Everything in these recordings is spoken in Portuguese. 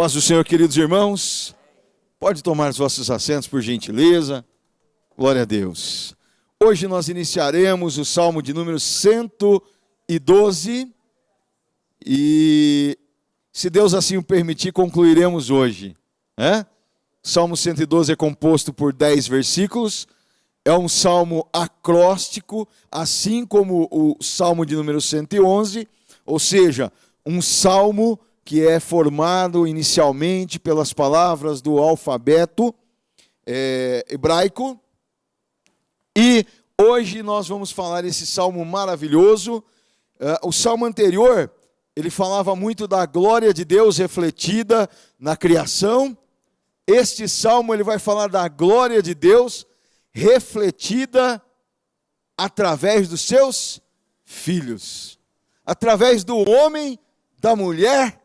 Paz do Senhor, queridos irmãos. Pode tomar os vossos assentos, por gentileza. Glória a Deus. Hoje nós iniciaremos o Salmo de número 112 e, se Deus assim o permitir, concluiremos hoje. Salmo 112 é composto por 10 versículos. É um salmo acróstico, assim como o Salmo de número 111, ou seja, um salmo que é formado inicialmente pelas palavras do alfabeto hebraico. E hoje nós vamos falar esse salmo maravilhoso. O salmo anterior, ele falava muito da glória de Deus refletida na criação. Este salmo ele vai falar da glória de Deus refletida através dos seus filhos, através do homem, da mulher,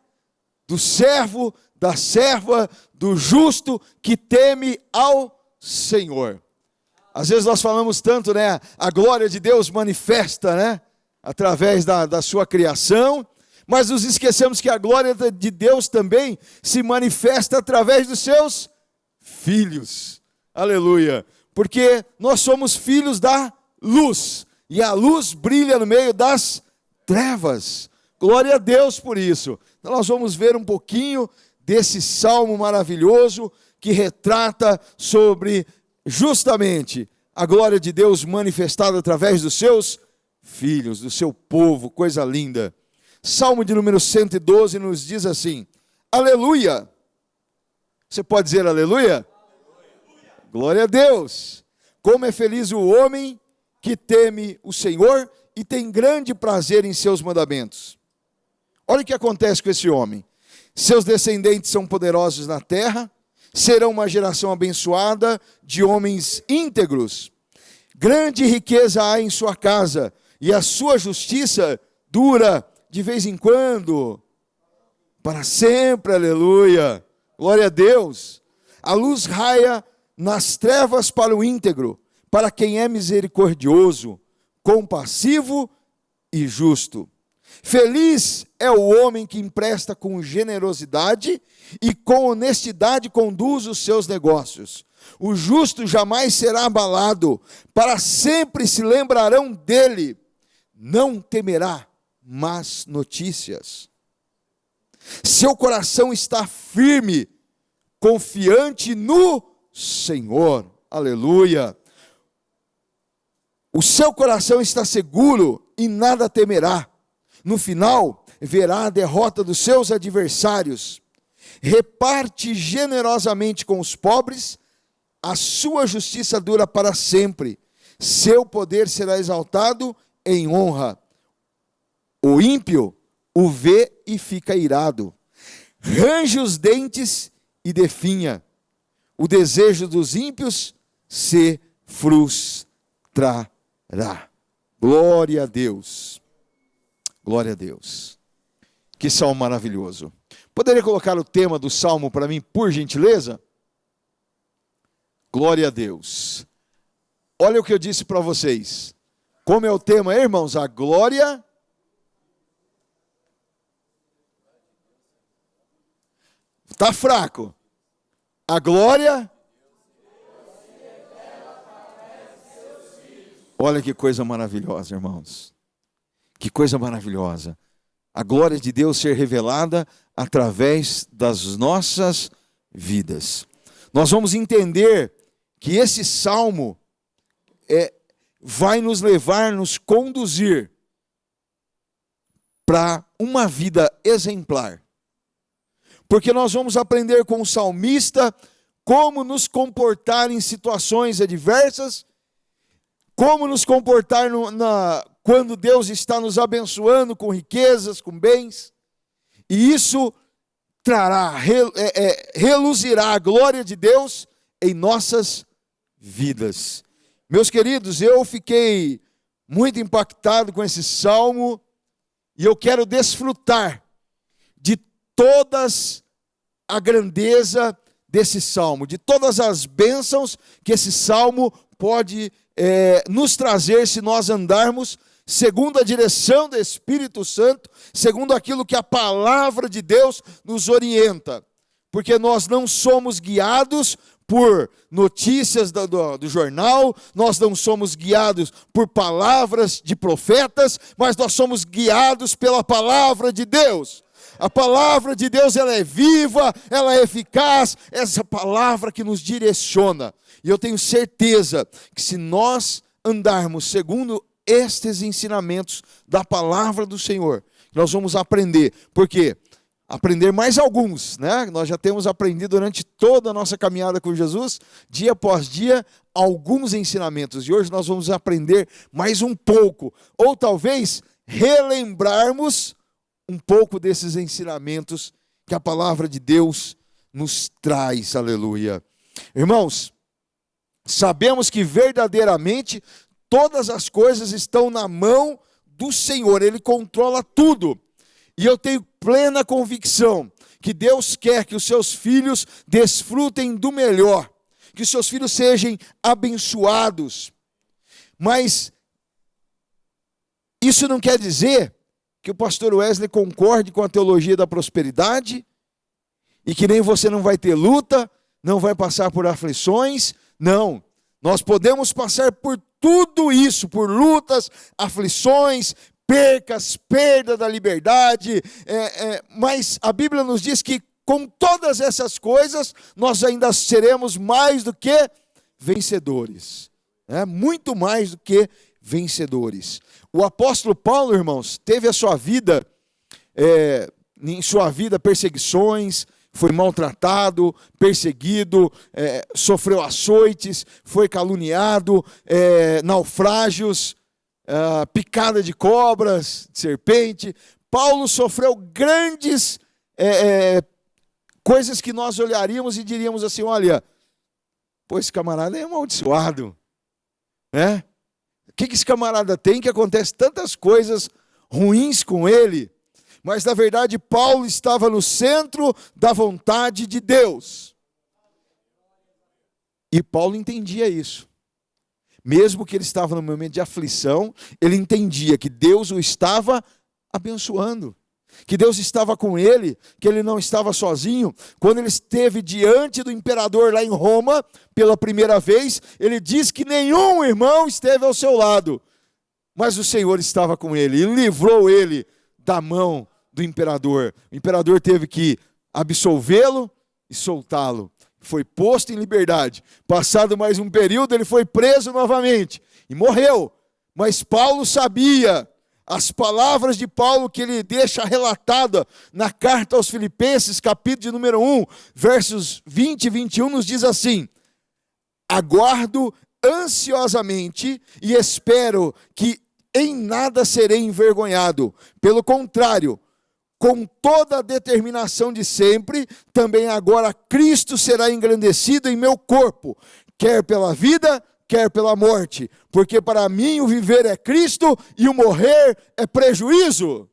do servo, da serva, do justo que teme ao Senhor. Às vezes nós falamos tanto, a glória de Deus manifesta, através da sua criação, mas nos esquecemos que a glória de Deus também se manifesta através dos seus filhos. Aleluia! Porque nós somos filhos da luz, e a luz brilha no meio das trevas. Glória a Deus por isso. Então nós vamos ver um pouquinho desse salmo maravilhoso que retrata sobre justamente a glória de Deus manifestada através dos seus filhos, do seu povo, coisa linda. Salmo de número 112 nos diz assim: aleluia! Você pode dizer aleluia? Glória a Deus! Como é feliz o homem que teme o Senhor e tem grande prazer em seus mandamentos. Olha o que acontece com esse homem. Seus descendentes são poderosos na terra, serão uma geração abençoada de homens íntegros. Grande riqueza há em sua casa, e a sua justiça dura de vez em quando, para sempre, aleluia. Glória a Deus. A luz raia nas trevas para o íntegro, para quem é misericordioso, compassivo e justo. Feliz é o homem que empresta com generosidade e com honestidade conduz os seus negócios. O justo jamais será abalado, para sempre se lembrarão dele. Não temerá más notícias. Seu coração está firme, confiante no Senhor. Aleluia. O seu coração está seguro e nada temerá. No final, verá a derrota dos seus adversários. Reparte generosamente com os pobres, a sua justiça dura para sempre. Seu poder será exaltado em honra. O ímpio o vê e fica irado. Range os dentes e definha. O desejo dos ímpios se frustrará. Glória a Deus. Glória a Deus. Que salmo maravilhoso. Poderia colocar o tema do salmo para mim, por gentileza? Glória a Deus. Olha o que eu disse para vocês. Como é o tema, irmãos? A glória. Está fraco. A glória. Olha que coisa maravilhosa, irmãos. Que coisa maravilhosa. A glória de Deus ser revelada através das nossas vidas. Nós vamos entender que esse salmo vai nos levar, nos conduzir para uma vida exemplar. Porque nós vamos aprender com o salmista como nos comportar em situações adversas, como nos comportar quando Deus está nos abençoando com riquezas, com bens. E isso reluzirá a glória de Deus em nossas vidas. Meus queridos, eu fiquei muito impactado com esse salmo e eu quero desfrutar de todas a grandeza desse salmo, de todas as bênçãos que esse salmo pode nos trazer se nós andarmos segundo a direção do Espírito Santo, segundo aquilo que a palavra de Deus nos orienta. Porque nós não somos guiados por notícias do jornal, nós não somos guiados por palavras de profetas, mas nós somos guiados pela palavra de Deus. A palavra de Deus, ela é viva, ela é eficaz, essa palavra que nos direciona. E eu tenho certeza que se nós andarmos segundo estes ensinamentos da palavra do Senhor, nós vamos aprender. Por quê? Aprender mais alguns, né? Nós já temos aprendido durante toda a nossa caminhada com Jesus, dia após dia, alguns ensinamentos. E hoje nós vamos aprender mais um pouco, ou talvez relembrarmos um pouco desses ensinamentos que a palavra de Deus nos traz. Aleluia. Irmãos, sabemos que verdadeiramente todas as coisas estão na mão do Senhor, Ele controla tudo. E eu tenho plena convicção que Deus quer que os seus filhos desfrutem do melhor, que os seus filhos sejam abençoados. Mas isso não quer dizer que o pastor Wesley concorde com a teologia da prosperidade e que nem você não vai ter luta, não vai passar por aflições. Não, nós podemos passar por tudo isso, por lutas, aflições, percas, perda da liberdade, mas a Bíblia nos diz que com todas essas coisas, nós ainda seremos mais do que vencedores, muito mais do que vencedores. O apóstolo Paulo, irmãos, teve a sua vida, em sua vida perseguições, foi maltratado, perseguido, sofreu açoites, foi caluniado, naufrágios, picada de cobras, de serpente. Paulo sofreu grandes coisas que nós olharíamos e diríamos assim: olha, pô, esse camarada é amaldiçoado, né? O que esse camarada tem que acontece tantas coisas ruins com ele? Mas na verdade Paulo estava no centro da vontade de Deus. E Paulo entendia isso. Mesmo que ele estava no momento de aflição, ele entendia que Deus o estava abençoando, que Deus estava com ele, que ele não estava sozinho. Quando ele esteve diante do imperador lá em Roma, pela primeira vez, ele diz que nenhum irmão esteve ao seu lado, mas o Senhor estava com ele e livrou ele da mão do imperador. O imperador teve que absolvê-lo e soltá-lo. Foi posto em liberdade. Passado mais um período, ele foi preso novamente e morreu. Mas Paulo sabia, as palavras de Paulo que ele deixa relatada na carta aos Filipenses, capítulo de número 1, versos 20 e 21, nos diz assim: aguardo ansiosamente e espero que em nada serei envergonhado. Pelo contrário, com toda a determinação de sempre, também agora Cristo será engrandecido em meu corpo, quer pela vida, quer pela morte, porque para mim o viver é Cristo e o morrer é prejuízo,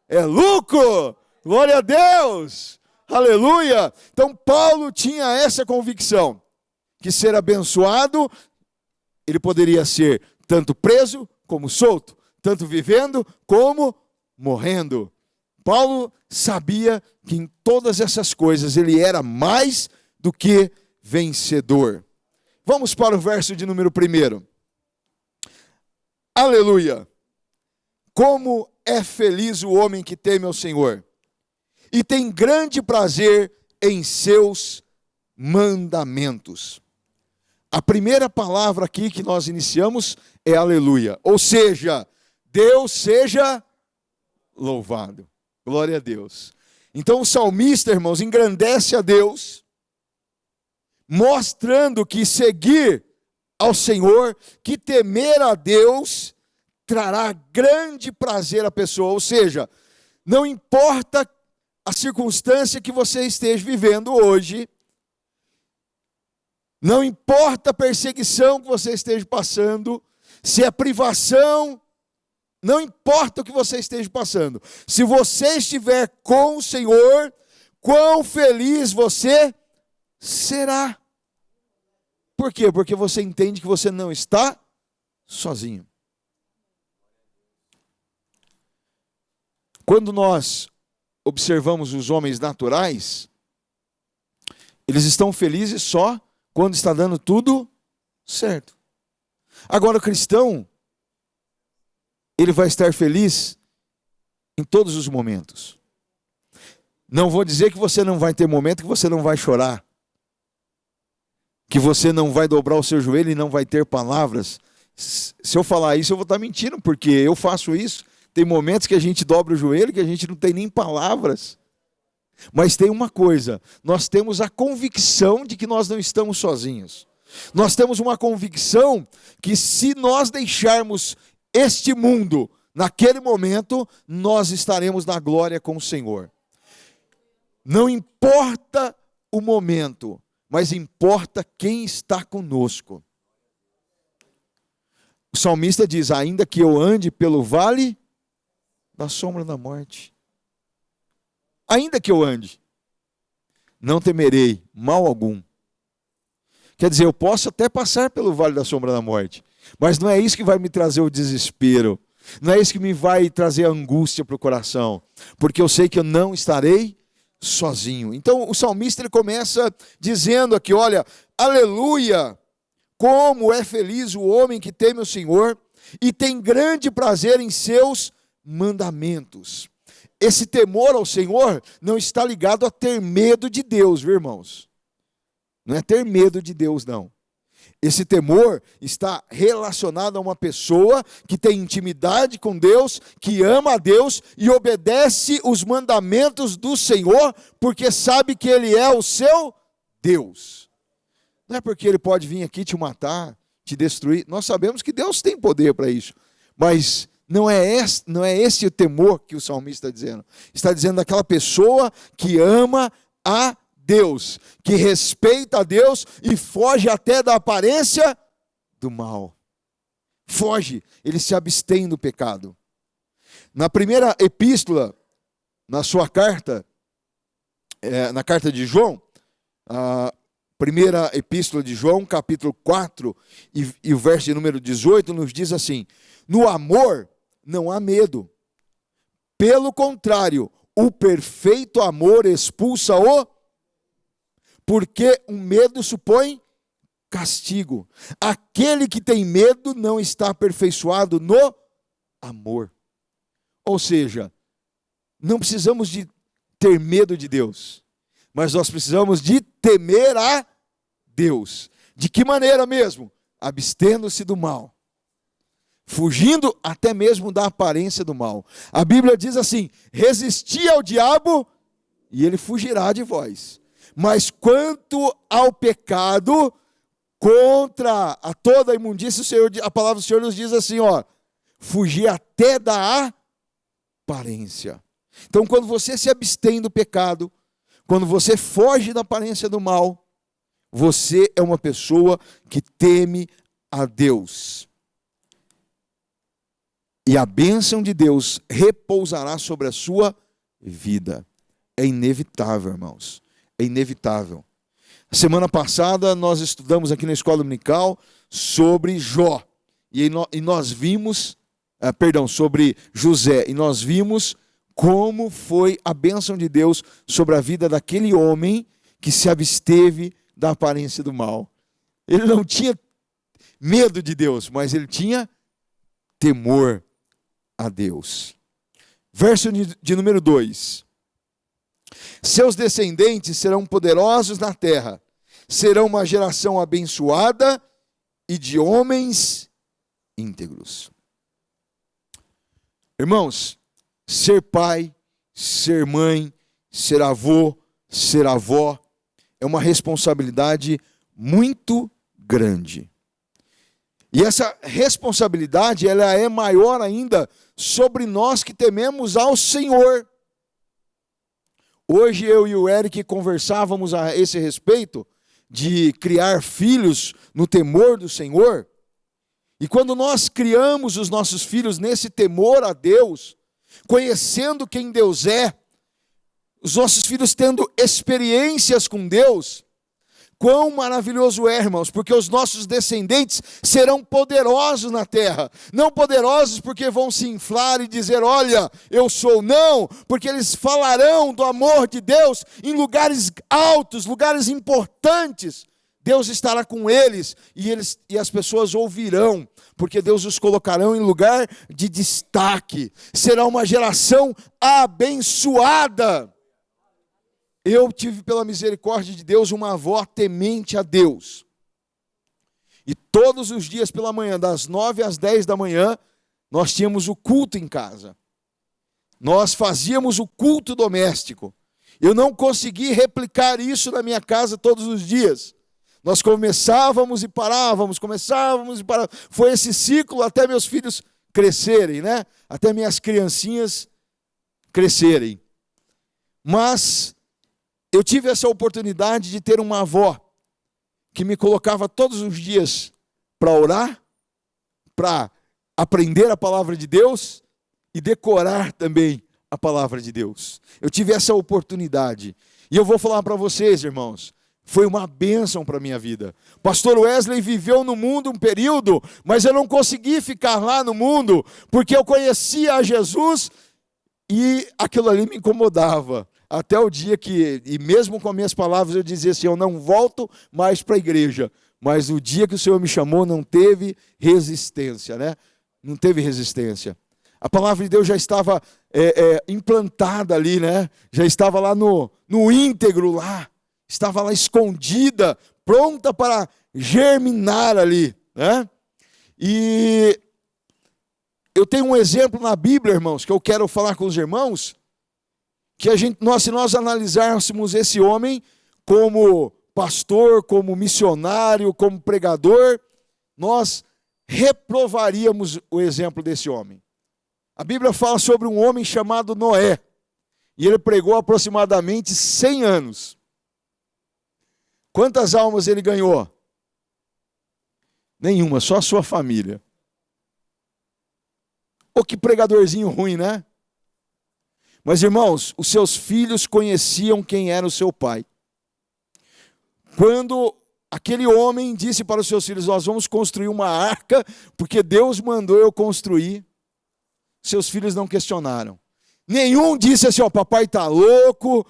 é lucro. Glória a Deus, aleluia. Então Paulo tinha essa convicção, que ser abençoado, ele poderia ser tanto preso como solto, tanto vivendo como morrendo. Paulo sabia que em todas essas coisas ele era mais do que vencedor. Vamos para o verso de número 1. Aleluia! Como é feliz o homem que teme ao Senhor e tem grande prazer em seus mandamentos. A primeira palavra aqui que nós iniciamos é aleluia, ou seja, Deus seja louvado. Glória a Deus. Então o salmista, irmãos, engrandece a Deus, mostrando que seguir ao Senhor, que temer a Deus, trará grande prazer à pessoa. Ou seja, não importa a circunstância que você esteja vivendo hoje, não importa a perseguição que você esteja passando, se é privação, não importa o que você esteja passando. Se você estiver com o Senhor, quão feliz você será. Por quê? Porque você entende que você não está sozinho. Quando nós observamos os homens naturais, Eles estão felizes só quando está dando tudo certo. Agora o cristão, ele vai estar feliz em todos os momentos. Não vou dizer que você não vai ter momento que você não vai chorar, que você não vai dobrar o seu joelho e não vai ter palavras. Se eu falar isso, eu vou estar mentindo, porque eu faço isso. Tem momentos que a gente dobra o joelho, que a gente não tem nem palavras. Mas tem uma coisa, nós temos a convicção de que nós não estamos sozinhos. Nós temos uma convicção que se nós deixarmos este mundo, naquele momento, nós estaremos na glória com o Senhor. Não importa o momento, mas importa quem está conosco. O salmista diz, ainda que eu ande pelo vale da sombra da morte, ainda que eu ande, não temerei mal algum. Quer dizer, eu posso até passar pelo vale da sombra da morte, mas não é isso que vai me trazer o desespero, não é isso que me vai trazer a angústia para o coração, porque eu sei que eu não estarei sozinho. Então o salmista ele começa dizendo aqui, olha, aleluia, como é feliz o homem que teme o Senhor e tem grande prazer em seus mandamentos. Esse temor ao Senhor não está ligado a ter medo de Deus, viu, irmãos? Não é ter medo de Deus, não. Esse temor está relacionado a uma pessoa que tem intimidade com Deus, que ama a Deus e obedece os mandamentos do Senhor, porque sabe que Ele é o seu Deus. Não é porque Ele pode vir aqui te matar, te destruir. Nós sabemos que Deus tem poder para isso, mas não é esse o temor que o salmista está dizendo. Está dizendo daquela pessoa que ama a Deus, que respeita a Deus e foge até da aparência do mal. Foge, ele se abstém do pecado. Na primeira epístola, na sua carta, na carta de João, a primeira epístola de João, capítulo 4, e o verso de número 18, nos diz assim, no amor não há medo. Pelo contrário, o perfeito amor expulsa o... Porque o medo supõe castigo. Aquele que tem medo não está aperfeiçoado no amor. Ou seja, não precisamos de ter medo de Deus, mas nós precisamos de temer a Deus. De que maneira mesmo? Abstendo-se do mal. Fugindo até mesmo da aparência do mal. A Bíblia diz assim, resisti ao diabo e ele fugirá de vós. Mas quanto ao pecado, contra a toda a imundícia, a palavra do Senhor nos diz assim, ó, fugir até da aparência. Então, quando você se abstém do pecado, quando você foge da aparência do mal, você é uma pessoa que teme a Deus. E a bênção de Deus repousará sobre a sua vida. É inevitável, irmãos. É inevitável. Semana passada nós estudamos aqui na escola dominical sobre Jó. E nós vimos, sobre José. E nós vimos como foi a bênção de Deus sobre a vida daquele homem que se absteve da aparência do mal. Ele não tinha medo de Deus, mas ele tinha temor a Deus. Verso de número 2. Seus descendentes serão poderosos na terra, serão uma geração abençoada e de homens íntegros. Irmãos, ser pai, ser mãe, ser avô, ser avó, é uma responsabilidade muito grande. E essa responsabilidade, ela é maior ainda sobre nós que tememos ao Senhor. Hoje eu e o Eric conversávamos a esse respeito de criar filhos no temor do Senhor. E quando nós criamos os nossos filhos nesse temor a Deus, conhecendo quem Deus é, os nossos filhos tendo experiências com Deus, quão maravilhoso é, irmãos, porque os nossos descendentes serão poderosos na terra. Não poderosos porque vão se inflar e dizer, olha, eu sou. Não, porque eles falarão do amor de Deus em lugares altos, lugares importantes. Deus estará com eles e as pessoas ouvirão, porque Deus os colocará em lugar de destaque. Será uma geração abençoada. Eu tive, pela misericórdia de Deus, uma avó temente a Deus. E todos os dias pela manhã, das 9 às 10 da manhã, nós tínhamos o culto em casa. Nós fazíamos o culto doméstico. Eu não consegui replicar isso na minha casa todos os dias. Nós começávamos e parávamos. Foi esse ciclo até meus filhos crescerem, né? Até minhas criancinhas crescerem. Mas eu tive essa oportunidade de ter uma avó que me colocava todos os dias para orar, para aprender a palavra de Deus e decorar também a palavra de Deus. Eu tive essa oportunidade. E eu vou falar para vocês, irmãos, foi uma bênção para a minha vida. Pastor Wesley viveu no mundo um período, mas eu não consegui ficar lá no mundo, porque eu conhecia a Jesus e aquilo ali me incomodava. Até o dia que, e mesmo com as minhas palavras, eu dizia assim, eu não volto mais para a igreja. Mas o dia que o Senhor me chamou, não teve resistência, né? Não teve resistência. A palavra de Deus já estava implantada ali, né? Já estava lá no íntegro lá. Estava lá escondida, pronta para germinar ali, né? E eu tenho um exemplo na Bíblia, irmãos, que eu quero falar com os irmãos, que se nós analisássemos esse homem como pastor, como missionário, como pregador, nós reprovaríamos o exemplo desse homem. A Bíblia fala sobre um homem chamado Noé, e ele pregou aproximadamente 100 anos. Quantas almas ele ganhou? Nenhuma, só a sua família. Ô, que pregadorzinho ruim, né? Mas, irmãos, os seus filhos conheciam quem era o seu pai. Quando aquele homem disse para os seus filhos, nós vamos construir uma arca, porque Deus mandou eu construir, seus filhos não questionaram. Nenhum disse assim, ó, papai está louco.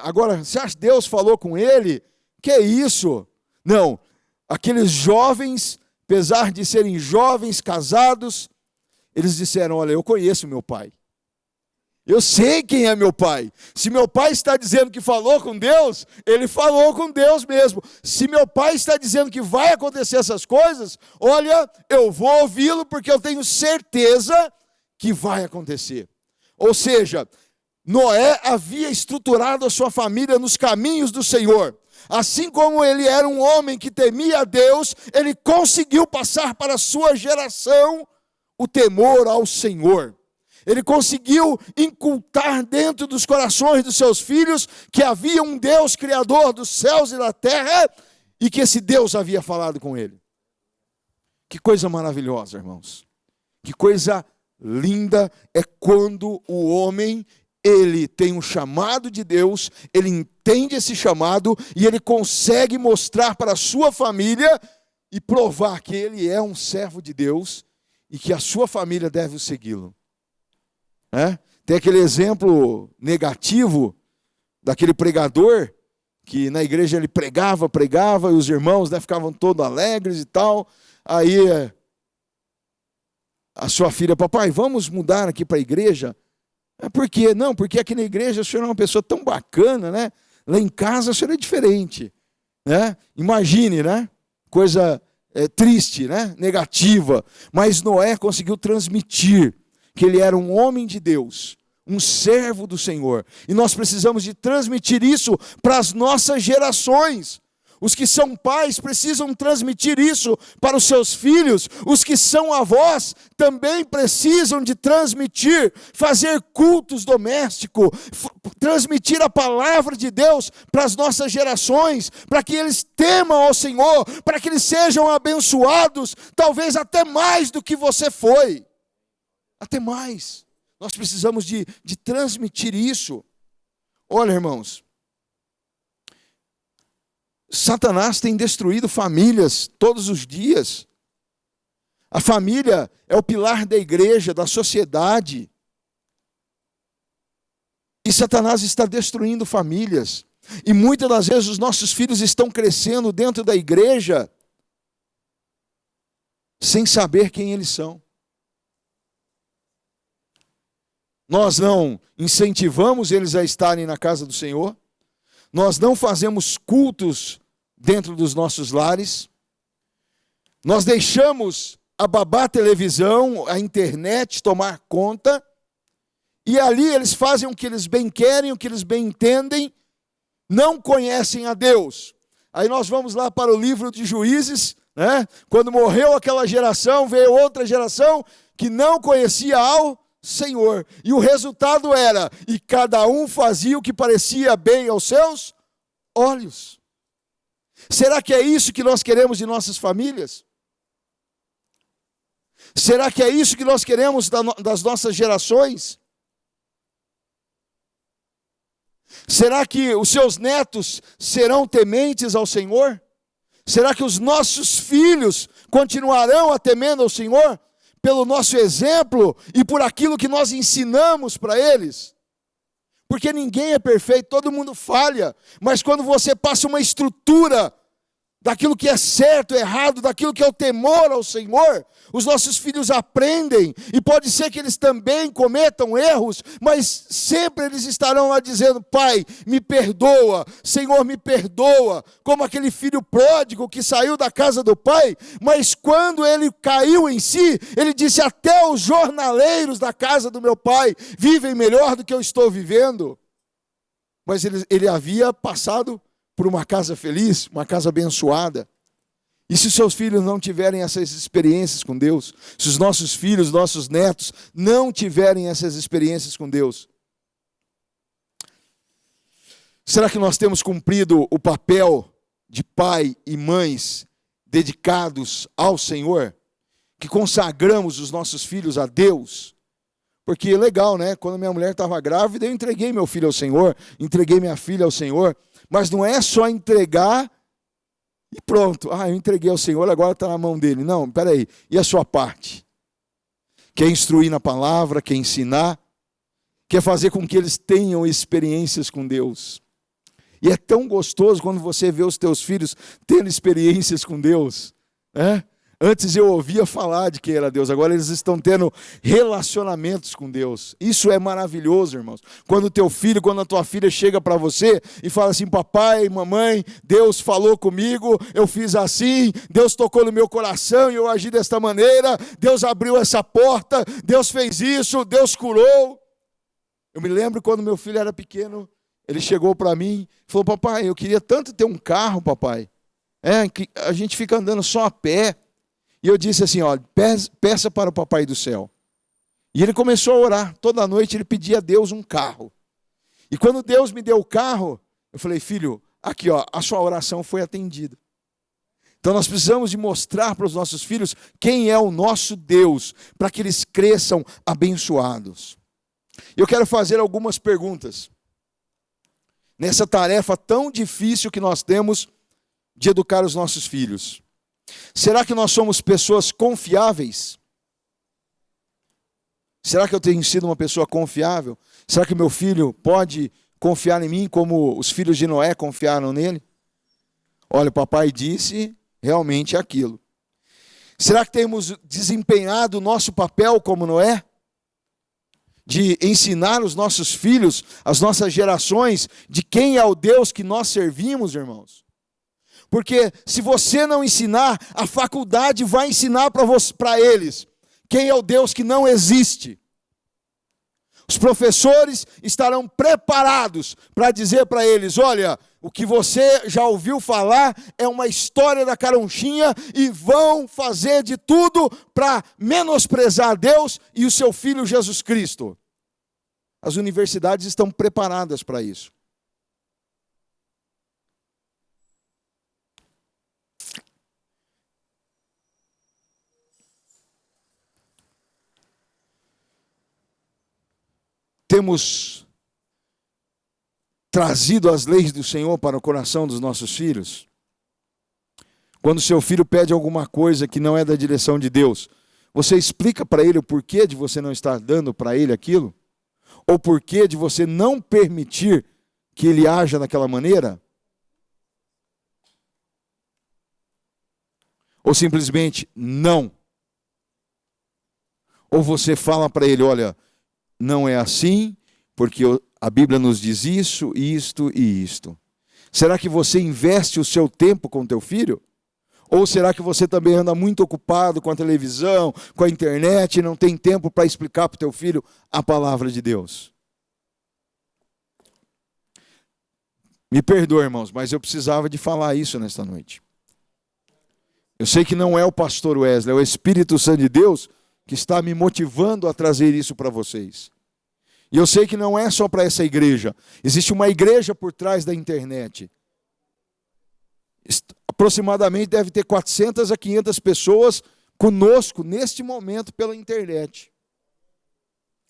Agora, você acha que Deus falou com ele? Que é isso? Não, aqueles jovens, apesar de serem jovens, casados, eles disseram, olha, eu conheço meu pai. Eu sei quem é meu pai. Se meu pai está dizendo que falou com Deus, ele falou com Deus mesmo. Se meu pai está dizendo que vai acontecer essas coisas, olha, eu vou ouvi-lo porque eu tenho certeza que vai acontecer. Ou seja, Noé havia estruturado a sua família nos caminhos do Senhor. Assim como ele era um homem que temia a Deus, ele conseguiu passar para a sua geração o temor ao Senhor. Ele conseguiu incultar dentro dos corações dos seus filhos que havia um Deus criador dos céus e da terra e que esse Deus havia falado com ele. Que coisa maravilhosa, irmãos. Que coisa linda é quando o homem, ele tem um chamado de Deus, ele entende esse chamado e ele consegue mostrar para a sua família e provar que ele é um servo de Deus e que a sua família deve segui-lo. Tem aquele exemplo negativo daquele pregador que na igreja ele pregava e os irmãos ficavam todos alegres e tal. Aí a sua filha, papai, vamos mudar aqui para a igreja? Por quê? Não, porque aqui na igreja o senhor é uma pessoa tão bacana, né? Lá em casa o senhor é diferente, né? Imagine, né? Coisa triste, né? Negativa. Mas Noé conseguiu transmitir que ele era um homem de Deus, um servo do Senhor. E nós precisamos de transmitir isso para as nossas gerações. Os que são pais precisam transmitir isso para os seus filhos. Os que são avós também precisam de transmitir, fazer cultos domésticos, transmitir a palavra de Deus para as nossas gerações, para que eles temam ao Senhor, para que eles sejam abençoados, talvez até mais do que você foi. Até mais. Nós precisamos de transmitir isso. Olha, irmãos, Satanás tem destruído famílias todos os dias. A família é o pilar da igreja, da sociedade. E Satanás está destruindo famílias. E muitas das vezes os nossos filhos estão crescendo dentro da igreja sem saber quem eles são. Nós não incentivamos eles a estarem na casa do Senhor. Nós não fazemos cultos dentro dos nossos lares. Nós deixamos a babá televisão, a internet tomar conta. E ali eles fazem o que eles bem querem, o que eles bem entendem. Não conhecem a Deus. Aí nós vamos lá para o livro de Juízes, né? Quando morreu aquela geração, veio outra geração que não conhecia ao Senhor. E o resultado era, e cada um fazia o que parecia bem aos seus olhos. Será que é isso que nós queremos de nossas famílias? Será que é isso que nós queremos das nossas gerações? Será que os seus netos serão tementes ao Senhor? Será que os nossos filhos continuarão a temendo ao Senhor? Pelo nosso exemplo e por aquilo que nós ensinamos para eles? Porque ninguém é perfeito, todo mundo falha. Mas quando você passa uma estrutura daquilo que é certo, errado, daquilo que é o temor ao Senhor, os nossos filhos aprendem, e pode ser que eles também cometam erros, mas sempre eles estarão lá dizendo: Pai, me perdoa, Senhor, me perdoa, como aquele filho pródigo que saiu da casa do pai, mas quando ele caiu em si, ele disse: até os jornaleiros da casa do meu pai vivem melhor do que eu estou vivendo. Mas ele havia passado por uma casa feliz, uma casa abençoada. E se os seus filhos não tiverem essas experiências com Deus, se os nossos filhos, nossos netos não tiverem essas experiências com Deus, será que nós temos cumprido o papel de pai e mães dedicados ao Senhor? Que consagramos os nossos filhos a Deus? Porque é legal, né? Quando minha mulher estava grávida, eu entreguei meu filho ao Senhor, entreguei minha filha ao Senhor. Mas não é só entregar e pronto. Eu entreguei ao Senhor, agora está na mão dele. Não, peraí. E a sua parte? Quer instruir na palavra, quer ensinar, quer fazer com que eles tenham experiências com Deus. E é tão gostoso quando você vê os teus filhos tendo experiências com Deus, né? Antes eu ouvia falar de quem era Deus, agora eles estão tendo relacionamentos com Deus. Isso é maravilhoso, irmãos. Quando o teu filho, quando a tua filha chega para você e fala assim: papai, mamãe, Deus falou comigo, eu fiz assim, Deus tocou no meu coração e eu agi desta maneira, Deus abriu essa porta, Deus fez isso, Deus curou. Eu me lembro quando meu filho era pequeno, ele chegou para mim e falou: papai, eu queria tanto ter um carro, papai. Que a gente fica andando só a pé. E eu disse assim: ó, peça para o papai do céu. E ele começou a orar. Toda noite ele pedia a Deus um carro. E quando Deus me deu o carro, eu falei: filho, aqui ó, a sua oração foi atendida. Então nós precisamos de mostrar para os nossos filhos quem é o nosso Deus, para que eles cresçam abençoados. Eu quero fazer algumas perguntas nessa tarefa tão difícil que nós temos de educar os nossos filhos. Será que nós somos pessoas confiáveis? Será que eu tenho sido uma pessoa confiável? Será que meu filho pode confiar em mim como os filhos de Noé confiaram nele? Olha, o papai disse realmente aquilo. Será que temos desempenhado o nosso papel como Noé? De ensinar os nossos filhos, as nossas gerações, de quem é o Deus que nós servimos, irmãos? Porque se você não ensinar, a faculdade vai ensinar para eles quem é o Deus que não existe. Os professores estarão preparados para dizer para eles: olha, o que você já ouviu falar é uma história da caronchinha, e vão fazer de tudo para menosprezar Deus e o seu Filho Jesus Cristo. As universidades estão preparadas para isso. Temos trazido as leis do Senhor para o coração dos nossos filhos? Quando seu filho pede alguma coisa que não é da direção de Deus, você explica para ele o porquê de você não estar dando para ele aquilo? Ou porquê de você não permitir que ele haja daquela maneira? Ou simplesmente não? Ou você fala para ele, olha, não é assim, porque a Bíblia nos diz isso, isto e isto. Será que você investe o seu tempo com teu filho? Ou será que você também anda muito ocupado com a televisão, com a internet, e não tem tempo para explicar para o teu filho a palavra de Deus? Me perdoe, irmãos, mas eu precisava de falar isso nesta noite. Eu sei que não é o pastor Wesley, é o Espírito Santo de Deus que está me motivando a trazer isso para vocês. E eu sei que não é só para essa igreja. Existe uma igreja por trás da internet. Aproximadamente deve ter 400 a 500 pessoas conosco neste momento pela internet,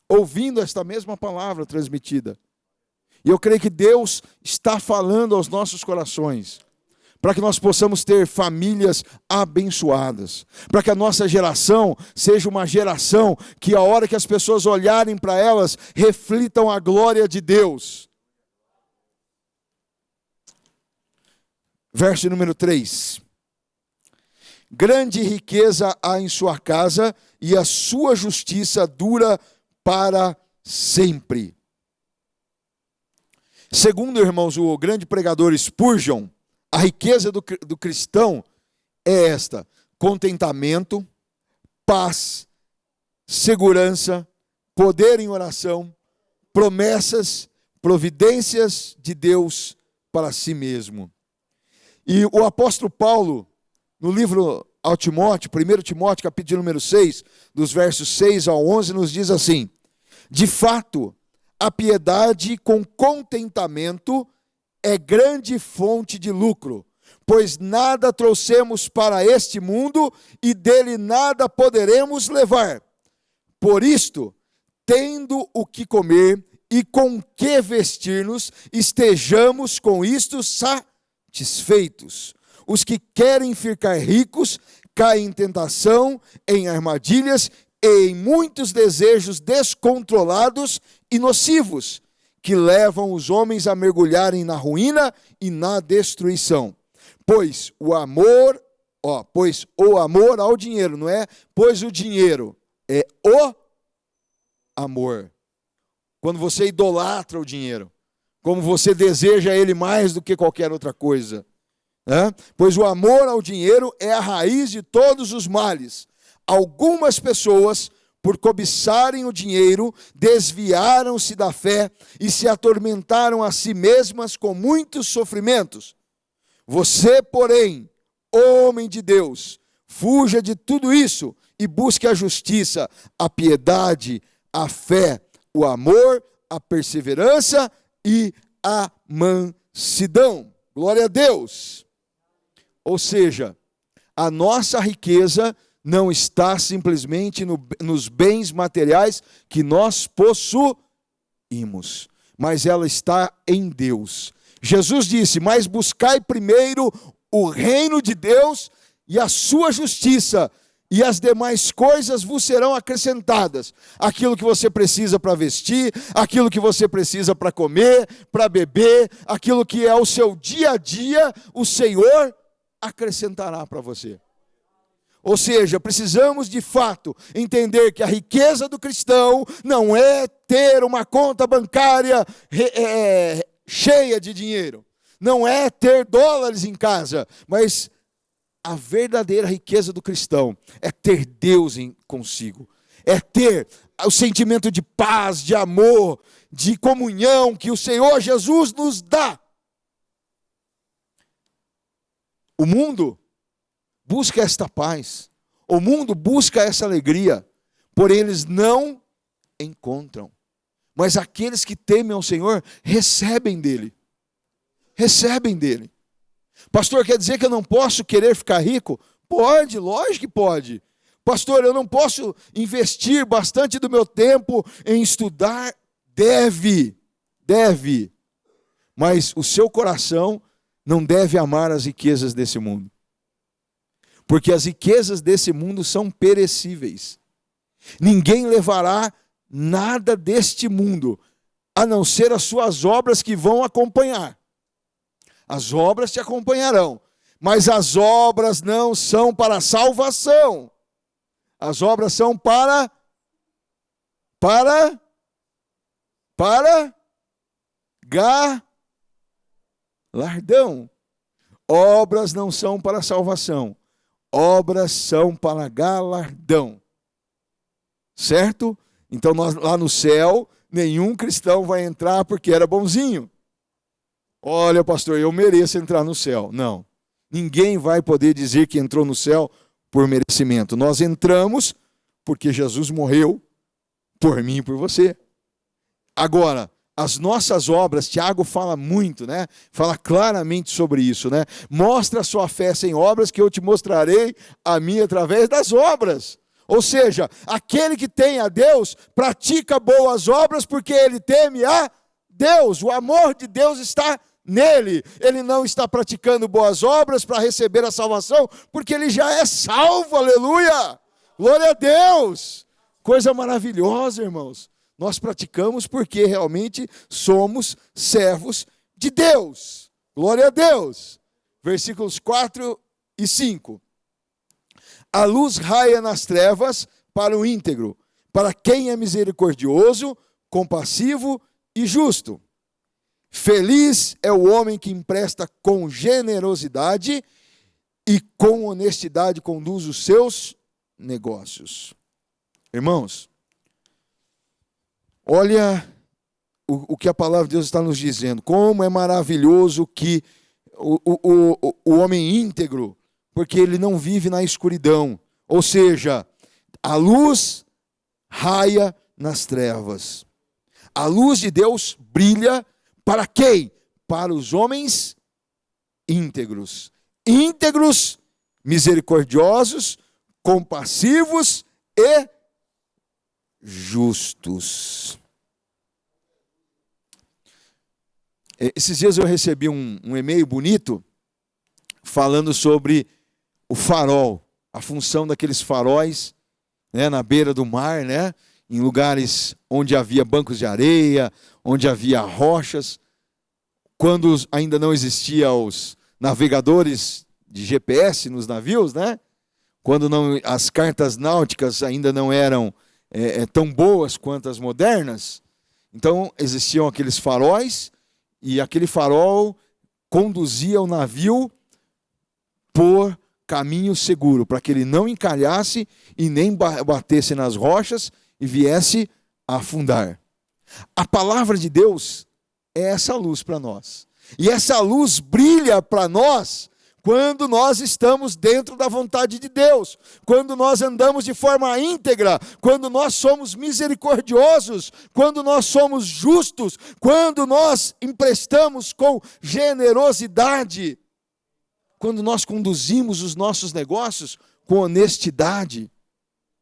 ouvindo esta mesma palavra transmitida. E eu creio que Deus está falando aos nossos corações, para que nós possamos ter famílias abençoadas, para que a nossa geração seja uma geração que a hora que as pessoas olharem para elas, reflitam a glória de Deus. Verso número 3. Grande riqueza há em sua casa, e a sua justiça dura para sempre. Segundo, irmãos, o grande pregador Spurgeon, a riqueza do cristão é esta: contentamento, paz, segurança, poder em oração, promessas, providências de Deus para si mesmo. E o apóstolo Paulo, no livro ao Timóteo, 1 Timóteo, capítulo número 6, dos versos 6 ao 11, nos diz assim: de fato, a piedade com contentamento é grande fonte de lucro, pois nada trouxemos para este mundo e dele nada poderemos levar. Por isto, tendo o que comer e com que vestir-nos, estejamos com isto satisfeitos. Os que querem ficar ricos caem em tentação, em armadilhas e em muitos desejos descontrolados e nocivos, que levam os homens a mergulharem na ruína e na destruição. Pois o amor ao dinheiro, não é pois o dinheiro, é o amor. Quando você idolatra o dinheiro, como você deseja ele mais do que qualquer outra coisa. Pois o amor ao dinheiro é a raiz de todos os males. Algumas pessoas, por cobiçarem o dinheiro, desviaram-se da fé e se atormentaram a si mesmas com muitos sofrimentos. Você, porém, homem de Deus, fuja de tudo isso e busque a justiça, a piedade, a fé, o amor, a perseverança e a mansidão. Glória a Deus! Ou seja, a nossa riqueza não está simplesmente nos bens materiais que nós possuímos, mas ela está em Deus. Jesus disse: mas buscai primeiro o reino de Deus e a sua justiça, e as demais coisas vos serão acrescentadas. Aquilo que você precisa para vestir, aquilo que você precisa para comer, para beber, aquilo que é o seu dia a dia, o Senhor acrescentará para você. Ou seja, precisamos de fato entender que a riqueza do cristão não é ter uma conta bancária cheia de dinheiro, não é ter dólares em casa, mas a verdadeira riqueza do cristão é ter Deus consigo, é ter o sentimento de paz, de amor, de comunhão que o Senhor Jesus nos dá. O mundo busca esta paz, o mundo busca essa alegria, porém eles não encontram. Mas aqueles que temem ao Senhor recebem dele. Recebem dele. Pastor, quer dizer que eu não posso querer ficar rico? Pode, lógico que pode. Pastor, eu não posso investir bastante do meu tempo em estudar? Deve. Mas o seu coração não deve amar as riquezas desse mundo. porque as riquezas desse mundo são perecíveis. Ninguém levará nada deste mundo, a não ser as suas obras que vão acompanhar. As obras te acompanharão, mas as obras não são para a salvação. As obras são para galardão. Obras não são para a salvação. Obras são para galardão. Certo? Então lá no céu, nenhum cristão vai entrar porque era bonzinho. Olha, pastor, eu mereço entrar no céu. Não. Ninguém vai poder dizer que entrou no céu por merecimento. Nós entramos porque Jesus morreu por mim e por você. Agora, as nossas obras, Tiago fala muito, né? Fala claramente sobre isso, né? Mostra a sua fé sem obras, que eu te mostrarei a minha através das obras. Ou seja, aquele que tem a Deus, pratica boas obras porque ele teme a Deus. O amor de Deus está nele. Ele não está praticando boas obras para receber a salvação, porque ele já é salvo, aleluia! Glória a Deus! Coisa maravilhosa, irmãos. Nós praticamos porque realmente somos servos de Deus. Glória a Deus! Versículos 4 e 5. A luz raia nas trevas para o íntegro, para quem é misericordioso, compassivo e justo. Feliz é o homem que empresta com generosidade e com honestidade conduz os seus negócios. Irmãos, olha o que a palavra de Deus está nos dizendo. Como é maravilhoso que o homem íntegro, porque ele não vive na escuridão. Ou seja, a luz raia nas trevas. A luz de Deus brilha para quem? Para os homens íntegros. Íntegros, misericordiosos, compassivos e justos. Esses dias eu recebi um e-mail bonito falando sobre o farol, a função daqueles faróis, né, na beira do mar, né, em lugares onde havia bancos de areia, onde havia rochas, quando ainda não existiam os navegadores de GPS nos navios, né, quando as cartas náuticas ainda não eram tão boas quanto as modernas. Então existiam aqueles faróis, e aquele farol conduzia o navio por caminho seguro, para que ele não encalhasse e nem batesse nas rochas e viesse a afundar. A palavra de Deus é essa luz para nós. E essa luz brilha para nós quando nós estamos dentro da vontade de Deus, quando nós andamos de forma íntegra, quando nós somos misericordiosos, quando nós somos justos, quando nós emprestamos com generosidade, quando nós conduzimos os nossos negócios com honestidade,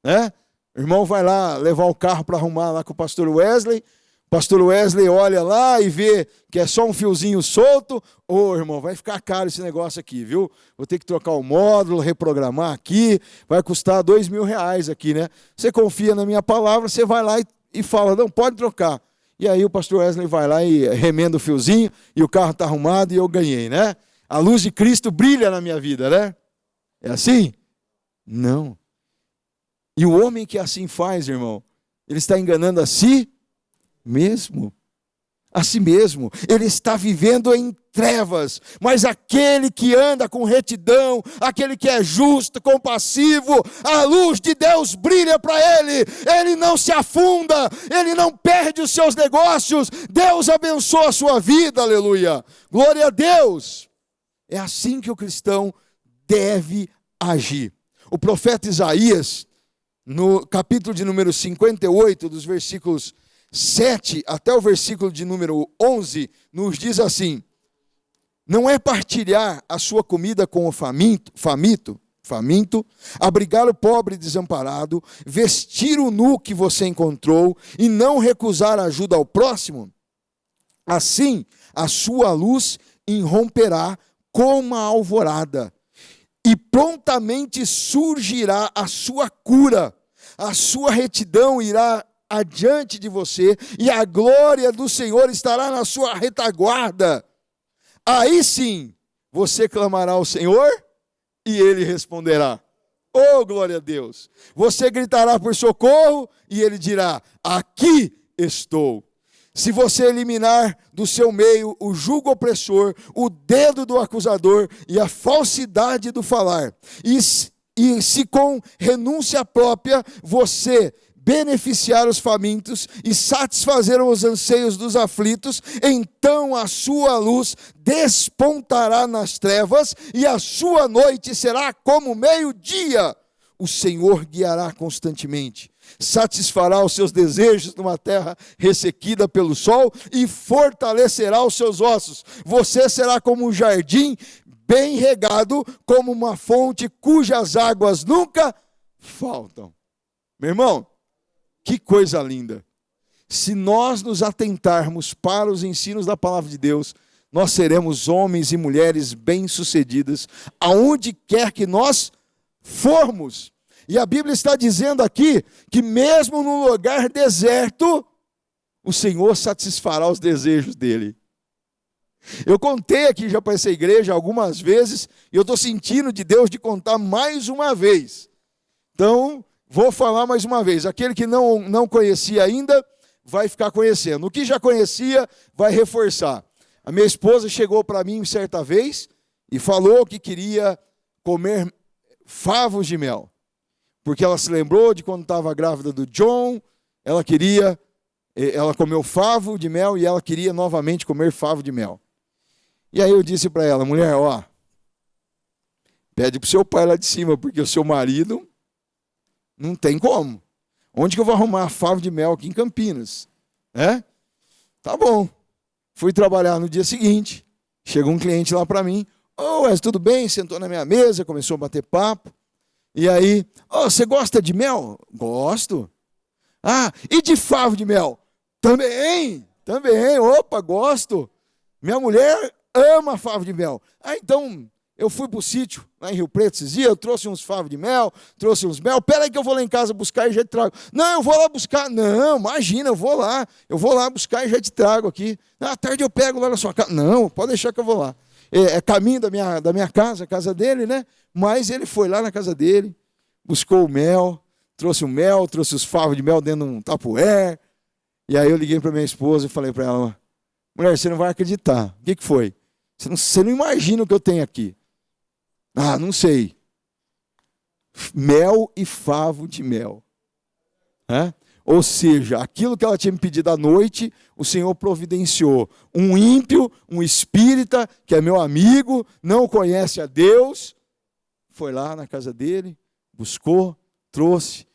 né? O irmão vai lá levar o carro para arrumar lá com o pastor Wesley. O pastor Wesley olha lá e vê que é só um fiozinho solto. Ô, irmão, vai ficar caro esse negócio aqui, viu? Vou ter que trocar o módulo, reprogramar aqui. Vai custar R$2.000 aqui, né? Você confia na minha palavra, você vai lá e fala, não, pode trocar. E aí o pastor Wesley vai lá e remenda o fiozinho e o carro está arrumado e eu ganhei, né? A luz de Cristo brilha na minha vida, né? É assim? Não. E o homem que assim faz, irmão, ele está enganando a si mesmo. A si mesmo. Ele está vivendo em trevas. Mas aquele que anda com retidão, aquele que é justo, compassivo, a luz de Deus brilha para ele. Ele não se afunda, ele não perde os seus negócios. Deus abençoa a sua vida, aleluia. Glória a Deus. É assim que o cristão deve agir. O profeta Isaías, no capítulo de número 58, dos versículos 7 até o versículo de número 11, nos diz assim: não é partilhar a sua comida com o faminto, abrigar o pobre desamparado, vestir o nu que você encontrou e não recusar ajuda ao próximo? Assim, a sua luz irromperá como uma alvorada, e prontamente surgirá a sua cura, a sua retidão irá adiante de você, e a glória do Senhor estará na sua retaguarda. Aí sim, você clamará ao Senhor, e Ele responderá. Oh, glória a Deus! Você gritará por socorro, e Ele dirá, aqui estou. Se você eliminar do seu meio o jugo opressor, o dedo do acusador e a falsidade do falar, e se com renúncia própria você beneficiar os famintos e satisfazer os anseios dos aflitos, então a sua luz despontará nas trevas e a sua noite será como meio-dia. O Senhor guiará constantemente, satisfará os seus desejos numa terra ressequida pelo sol e fortalecerá os seus ossos. Você será como um jardim bem regado, como uma fonte cujas águas nunca faltam. Meu irmão, que coisa linda! Se nós nos atentarmos para os ensinos da palavra de Deus, nós seremos homens e mulheres bem-sucedidas, aonde quer que nós formos. E a Bíblia está dizendo aqui que mesmo num lugar deserto, o Senhor satisfará os desejos dele. Eu contei aqui já para essa igreja algumas vezes, e eu estou sentindo de Deus de contar mais uma vez. Então, vou falar mais uma vez. Aquele que não conhecia ainda, vai ficar conhecendo. O que já conhecia, vai reforçar. A minha esposa chegou para mim certa vez e falou que queria comer favos de mel. Porque ela se lembrou de quando estava grávida do John, ela comeu favo de mel e ela queria novamente comer favo de mel. E aí eu disse para ela, mulher, ó, pede para o seu pai lá de cima, porque o seu marido não tem como. Onde que eu vou arrumar favo de mel aqui em Campinas? Tá bom. Fui trabalhar no dia seguinte, chegou um cliente lá para mim, Wes, tudo bem? Sentou na minha mesa, começou a bater papo. E aí, você gosta de mel? Gosto. E de favo de mel? Também, opa, gosto. Minha mulher ama favo de mel. Então, eu fui para o sítio, lá em Rio Preto esses dias, eu trouxe uns favos de mel, trouxe uns mel, peraí que eu vou lá em casa buscar e já te trago. Não, eu vou lá buscar. Não, imagina, eu vou lá buscar e já te trago aqui. À tarde eu pego lá na sua casa. Não, pode deixar que eu vou lá. É caminho da minha casa, a casa dele, né? Mas ele foi lá na casa dele, buscou o mel, trouxe os favos de mel dentro de um tupperware. E aí eu liguei para minha esposa e falei para ela, mulher, você não vai acreditar. O que foi? Você não imagina o que eu tenho aqui. Não sei. Mel e favo de mel. Ou seja, aquilo que ela tinha me pedido à noite, o Senhor providenciou. Um ímpio, um espírita, que é meu amigo, não conhece a Deus, foi lá na casa dele, buscou, trouxe,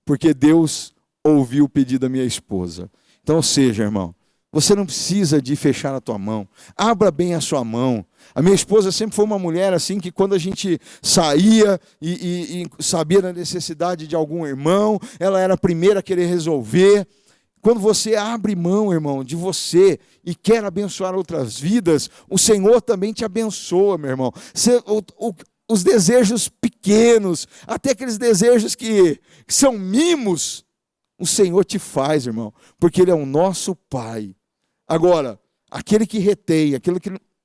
porque Deus ouviu o pedido da minha esposa. Então, ou seja, irmão, você não precisa de fechar a tua mão. Abra bem a sua mão. A minha esposa sempre foi uma mulher assim que quando a gente saía e sabia da necessidade de algum irmão, ela era a primeira a querer resolver. Quando você abre mão, irmão, de você e quer abençoar outras vidas, o Senhor também te abençoa, meu irmão. Os desejos pequenos, até aqueles desejos que são mimos, o Senhor te faz, irmão, porque Ele é o nosso Pai. Agora, aquele que retém,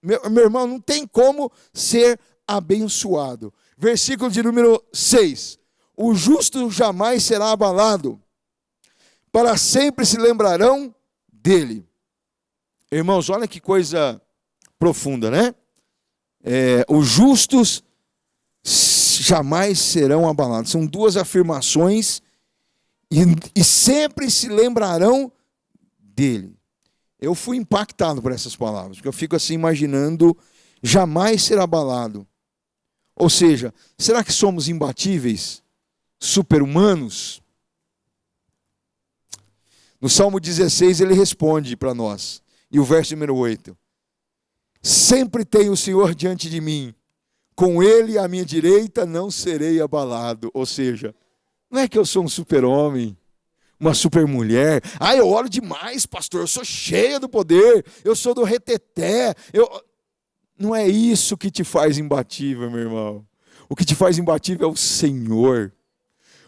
meu irmão, não tem como ser abençoado. Versículo de número 6. O justo jamais será abalado, para sempre se lembrarão dele. Irmãos, olha que coisa profunda, né? Os justos jamais serão abalados. São duas afirmações e sempre se lembrarão dele. Eu fui impactado por essas palavras, porque eu fico assim imaginando, jamais ser abalado. Ou seja, será que somos imbatíveis? Super-humanos? No Salmo 16 ele responde para nós, e o verso número 8. Sempre tem o Senhor diante de mim, com Ele à minha direita não serei abalado. Ou seja, não é que eu sou um super-homem, uma super mulher. Eu oro demais, pastor, eu sou cheia do poder, eu sou do reteté. não é isso que te faz imbatível, meu irmão. O que te faz imbatível é o Senhor.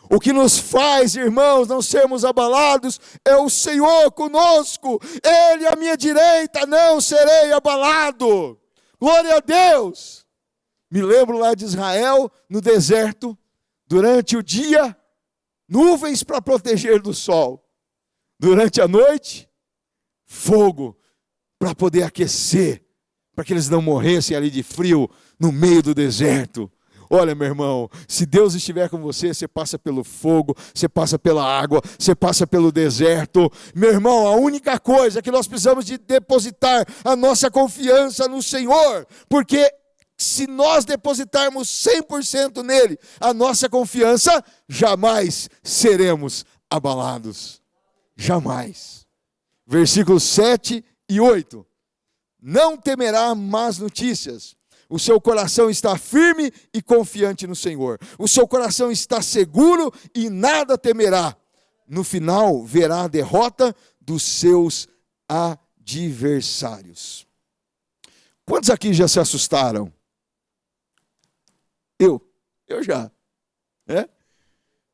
O que nos faz, irmãos, não sermos abalados é o Senhor conosco. Ele à minha direita, não serei abalado. Glória a Deus. Me lembro lá de Israel, no deserto, durante o dia, nuvens para proteger do sol. Durante a noite, fogo para poder aquecer, para que eles não morressem ali de frio no meio do deserto. Olha, meu irmão, se Deus estiver com você, você passa pelo fogo, você passa pela água, você passa pelo deserto. Meu irmão, a única coisa é que nós precisamos de depositar a nossa confiança no Senhor, porque se nós depositarmos 100% nele, a nossa confiança, jamais seremos abalados. Jamais. Versículos 7 e 8. Não temerá más notícias. O seu coração está firme e confiante no Senhor. O seu coração está seguro e nada temerá. No final, verá a derrota dos seus adversários. Quantos aqui já se assustaram? Eu já.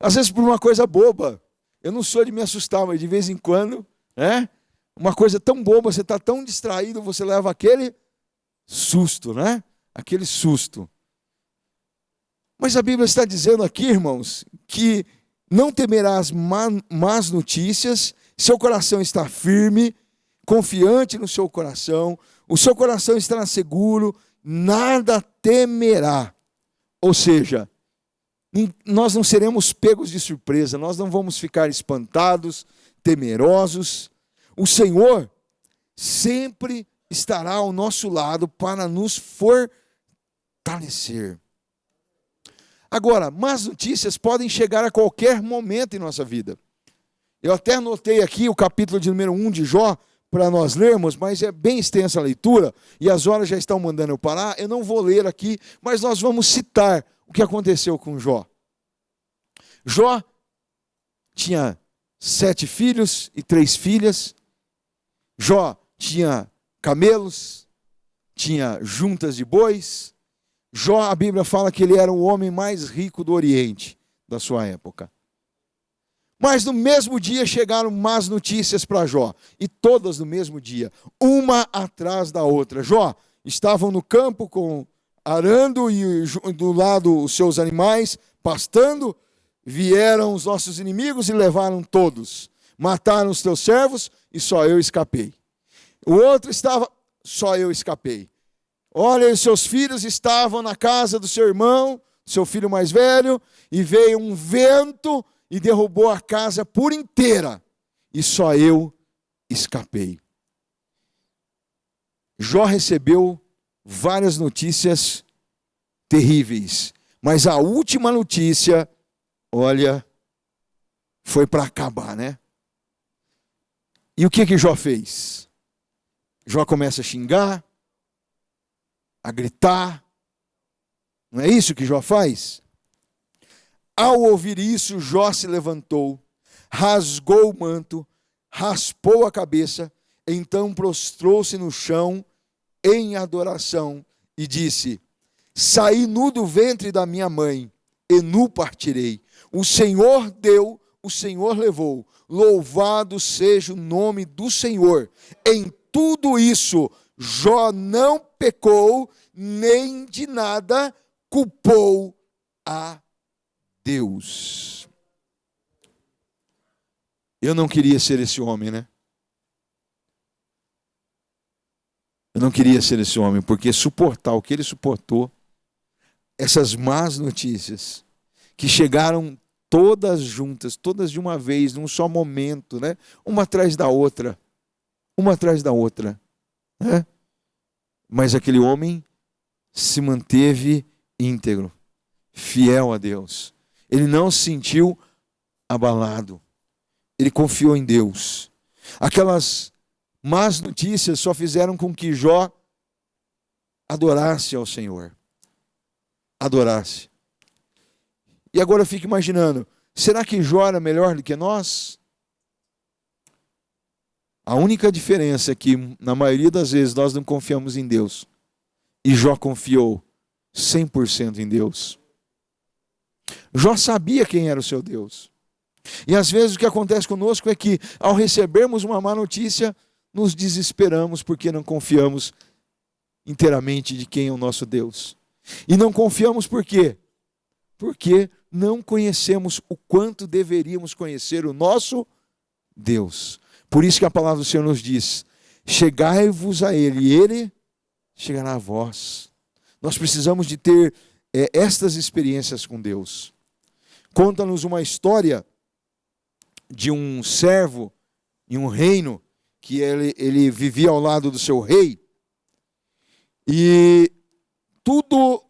Às vezes por uma coisa boba. Eu não sou de me assustar, mas de vez em quando, uma coisa tão boba, você está tão distraído, você leva aquele susto, né? Aquele susto. Mas a Bíblia está dizendo aqui, irmãos, que não temerás más notícias, seu coração está firme, confiante no seu coração, o seu coração estará seguro, nada temerá. Ou seja, nós não seremos pegos de surpresa, nós não vamos ficar espantados, temerosos. O Senhor sempre estará ao nosso lado para nos fortalecer. Agora, más notícias podem chegar a qualquer momento em nossa vida. Eu até anotei aqui o capítulo de número 1 de Jó para nós lermos, mas é bem extensa a leitura e as horas já estão mandando eu parar. Eu não vou ler aqui, mas nós vamos citar o que aconteceu com Jó. Jó tinha 7 filhos e 3 filhas. Jó tinha camelos, tinha juntas de bois. Jó, a Bíblia fala que ele era o homem mais rico do Oriente da sua época. Mas no mesmo dia chegaram más notícias para Jó, e todas no mesmo dia, uma atrás da outra. Jó estavam no campo arando e do lado os seus animais, pastando. Vieram os nossos inimigos e levaram todos. Mataram os teus servos e só eu escapei. O outro estava, só eu escapei. Olha, os seus filhos estavam na casa do seu irmão, seu filho mais velho, e veio um vento e derrubou a casa por inteira. E só eu escapei. Jó recebeu várias notícias terríveis. Mas a última notícia, olha, foi para acabar, né? E o que Jó fez? Jó começa a xingar, a gritar. Não é isso que Jó faz? Ao ouvir isso, Jó se levantou, rasgou o manto, raspou a cabeça, então prostrou-se no chão em adoração e disse: saí nu do ventre da minha mãe, e nu partirei. O Senhor deu, o Senhor levou. Louvado seja o nome do Senhor. Em tudo isso, Jó não pecou, nem de nada culpou a Deus. Eu não queria ser esse homem, né? Eu não queria ser esse homem, porque suportar o que ele suportou, essas más notícias, que chegaram todas juntas, todas de uma vez, num só momento, né? Uma atrás da outra, né? Mas aquele homem se manteve íntegro, fiel a Deus. Ele não se sentiu abalado. Ele confiou em Deus. Aquelas más notícias só fizeram com que Jó adorasse ao Senhor. Adorasse. E agora eu fico imaginando, será que Jó era melhor do que nós? A única diferença é que, na maioria das vezes, nós não confiamos em Deus. E Jó confiou 100% em Deus. Jó sabia quem era o seu Deus. E às vezes o que acontece conosco é que, ao recebermos uma má notícia, nos desesperamos porque não confiamos inteiramente de quem é o nosso Deus. E não confiamos por quê? Porque não conhecemos o quanto deveríamos conhecer o nosso Deus. Por isso que a palavra do Senhor nos diz: chegai-vos a Ele, e Ele chegará a vós. Nós precisamos de ter estas experiências com Deus. Conta-nos uma história de um servo em um reino, que ele vivia ao lado do seu rei, e tudo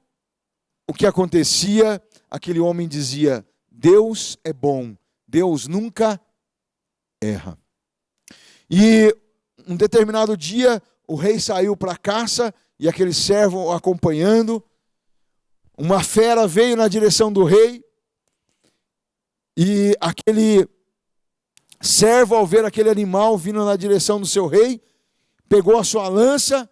o que acontecia, aquele homem dizia: Deus é bom, Deus nunca erra. E um determinado dia, o rei saiu para a caça, e aquele servo o acompanhando. Uma fera veio na direção do rei, e aquele servo, ao ver aquele animal vindo na direção do seu rei, pegou a sua lança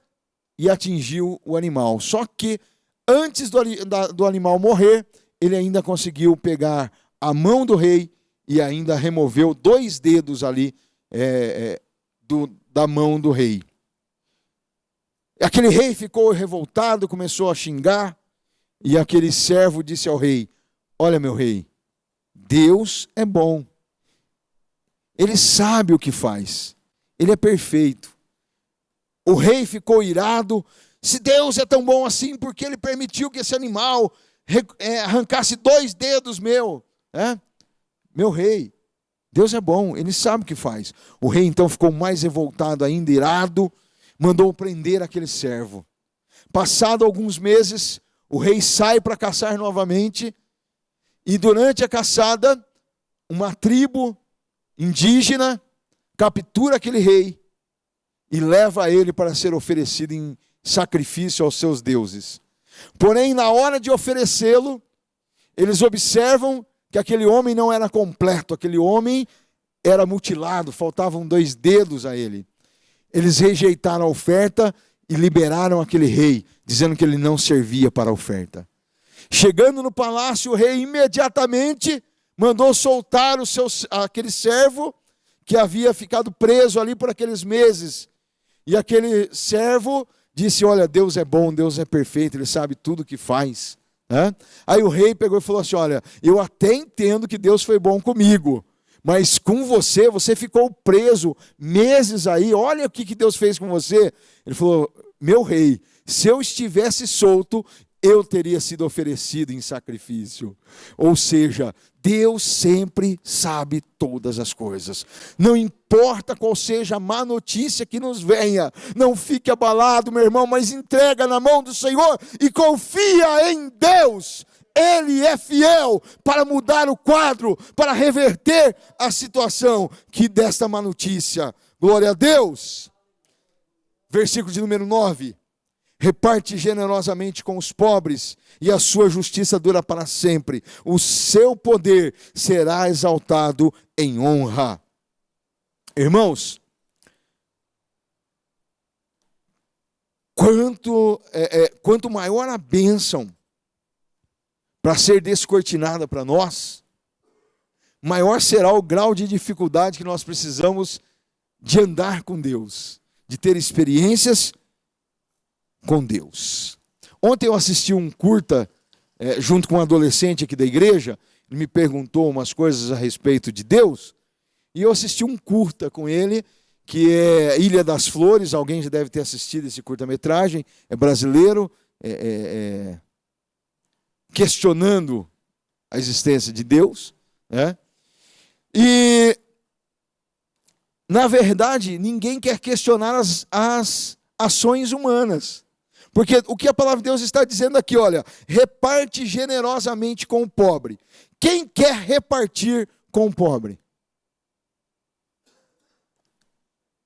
e atingiu o animal. Só que antes do animal morrer, ele ainda conseguiu pegar a mão do rei e ainda removeu 2 dedos ali da mão do rei. Aquele rei ficou revoltado, começou a xingar, e aquele servo disse ao rei: olha, meu rei, Deus é bom. Ele sabe o que faz. Ele é perfeito. O rei ficou irado. Se Deus é tão bom assim, por que ele permitiu que esse animal arrancasse 2 dedos meu? Meu rei, Deus é bom, ele sabe o que faz. O rei então ficou mais revoltado ainda, irado, mandou prender aquele servo. Passado alguns meses, o rei sai para caçar novamente, e durante a caçada, uma tribo indígena captura aquele rei e leva ele para ser oferecido em sacrifício aos seus deuses. Porém, na hora de oferecê-lo, eles observam que aquele homem não era completo, aquele homem era mutilado, faltavam 2 dedos a ele. Eles rejeitaram a oferta e liberaram aquele rei, dizendo que ele não servia para a oferta. Chegando no palácio, o rei imediatamente mandou soltar aquele servo que havia ficado preso ali por aqueles meses. E aquele servo disse: olha, Deus é bom, Deus é perfeito, Ele sabe tudo o que faz. Aí o rei pegou e falou assim: olha, eu até entendo que Deus foi bom comigo, mas com você ficou preso meses aí, olha o que Deus fez com você. Ele falou: meu rei, se eu estivesse solto, eu teria sido oferecido em sacrifício. Ou seja, Deus sempre sabe todas as coisas. Não importa qual seja a má notícia que nos venha, não fique abalado, meu irmão, mas entrega na mão do Senhor e confia em Deus. Ele é fiel para mudar o quadro, para reverter a situação que desta má notícia. Glória a Deus. Versículo de número 9. Reparte generosamente com os pobres, e a sua justiça dura para sempre. O seu poder será exaltado em honra. Irmãos, quanto maior a bênção para ser descortinada para nós, maior será o grau de dificuldade que nós precisamos de andar com Deus, de ter experiências com Deus. Ontem eu assisti um curta junto com um adolescente aqui da igreja. Ele me perguntou umas coisas a respeito de Deus, e eu assisti um curta com ele, que é Ilha das Flores. Alguém já deve ter assistido esse curta-metragem, é brasileiro, questionando a existência de Deus, E na verdade ninguém quer questionar as ações humanas. Porque o que a palavra de Deus está dizendo aqui, olha, reparte generosamente com o pobre. Quem quer repartir com o pobre?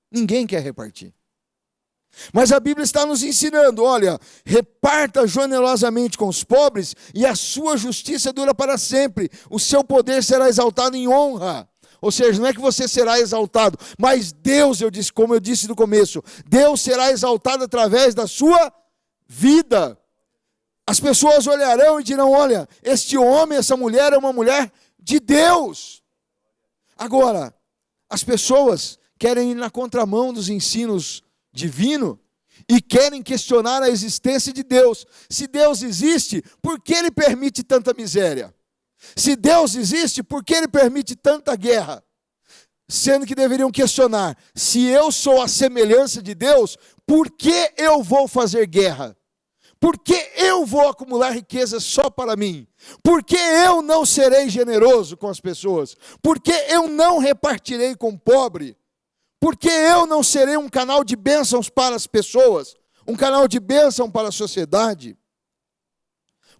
Ninguém quer repartir. Mas a Bíblia está nos ensinando, olha, reparta generosamente com os pobres e a sua justiça dura para sempre. O seu poder será exaltado em honra. Ou seja, não é que você será exaltado, mas Deus, como eu disse no começo, Deus será exaltado através da sua vida. As pessoas olharão e dirão: olha, este homem, essa mulher é uma mulher de Deus. Agora, as pessoas querem ir na contramão dos ensinos divinos e querem questionar a existência de Deus. Se Deus existe, por que Ele permite tanta miséria? Se Deus existe, por que Ele permite tanta guerra? Sendo que deveriam questionar: se eu sou a semelhança de Deus, por que eu vou fazer guerra? Por que eu vou acumular riquezas só para mim? Por que eu não serei generoso com as pessoas? Por que eu não repartirei com o pobre? Por que eu não serei um canal de bênçãos para as pessoas? Um canal de bênção para a sociedade?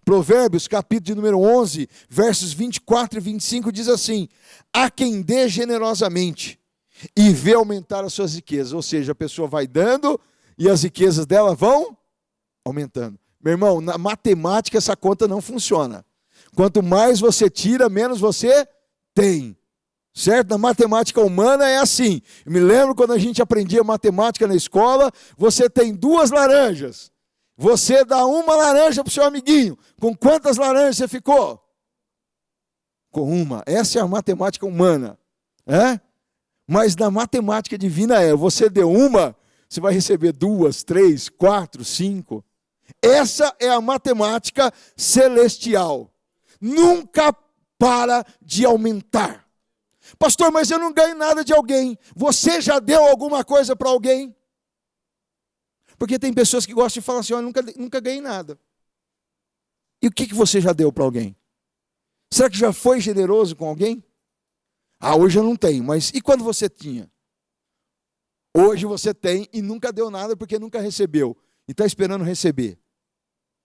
Provérbios, capítulo de número 11, versos 24 e 25, diz assim: há quem dê generosamente e vê aumentar as suas riquezas. Ou seja, a pessoa vai dando e as riquezas dela vão aumentando. Meu irmão, na matemática essa conta não funciona. Quanto mais você tira, menos você tem. Certo? Na matemática humana é assim. Eu me lembro quando a gente aprendia matemática na escola, você tem 2 laranjas. Você dá uma laranja para o seu amiguinho. Com quantas laranjas você ficou? Com uma. Essa é a matemática humana. Mas na matemática divina você deu uma, você vai receber 2, 3, 4, 5. Essa é a matemática celestial. Nunca para de aumentar. Pastor, mas eu não ganho nada de alguém. Você já deu alguma coisa para alguém? Porque tem pessoas que gostam de falar assim: eu nunca ganhei nada. E o que você já deu para alguém? Será que já foi generoso com alguém? Hoje eu não tenho, mas e quando você tinha? Hoje você tem e nunca deu nada porque nunca recebeu. E está esperando receber.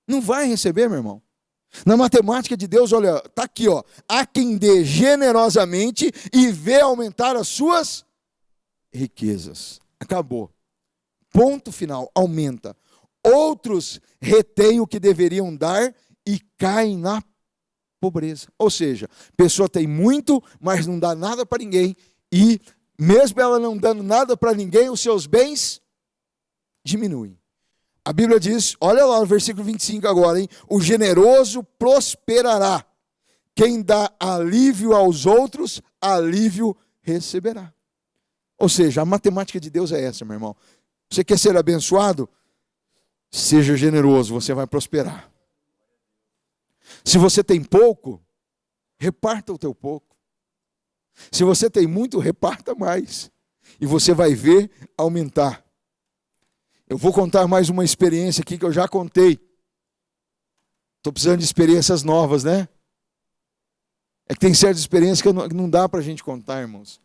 Não vai receber, meu irmão. Na matemática de Deus, olha, está aqui, ó. Há quem dê generosamente e vê aumentar as suas riquezas. Acabou. Ponto final. Aumenta. Outros retêm o que deveriam dar e caem na pobreza. Ou seja, a pessoa tem muito, mas não dá nada para ninguém. E mesmo ela não dando nada para ninguém, os seus bens diminuem. A Bíblia diz, olha lá no versículo 25 agora, hein? O generoso prosperará. Quem dá alívio aos outros, alívio receberá. Ou seja, a matemática de Deus é essa, meu irmão. Você quer ser abençoado? Seja generoso, você vai prosperar. Se você tem pouco, reparta o teu pouco. Se você tem muito, reparta mais. E você vai ver aumentar. Eu vou contar mais uma experiência aqui que eu já contei. Estou precisando de experiências novas, né? É que tem certas experiências que não dá para a gente contar, irmãos.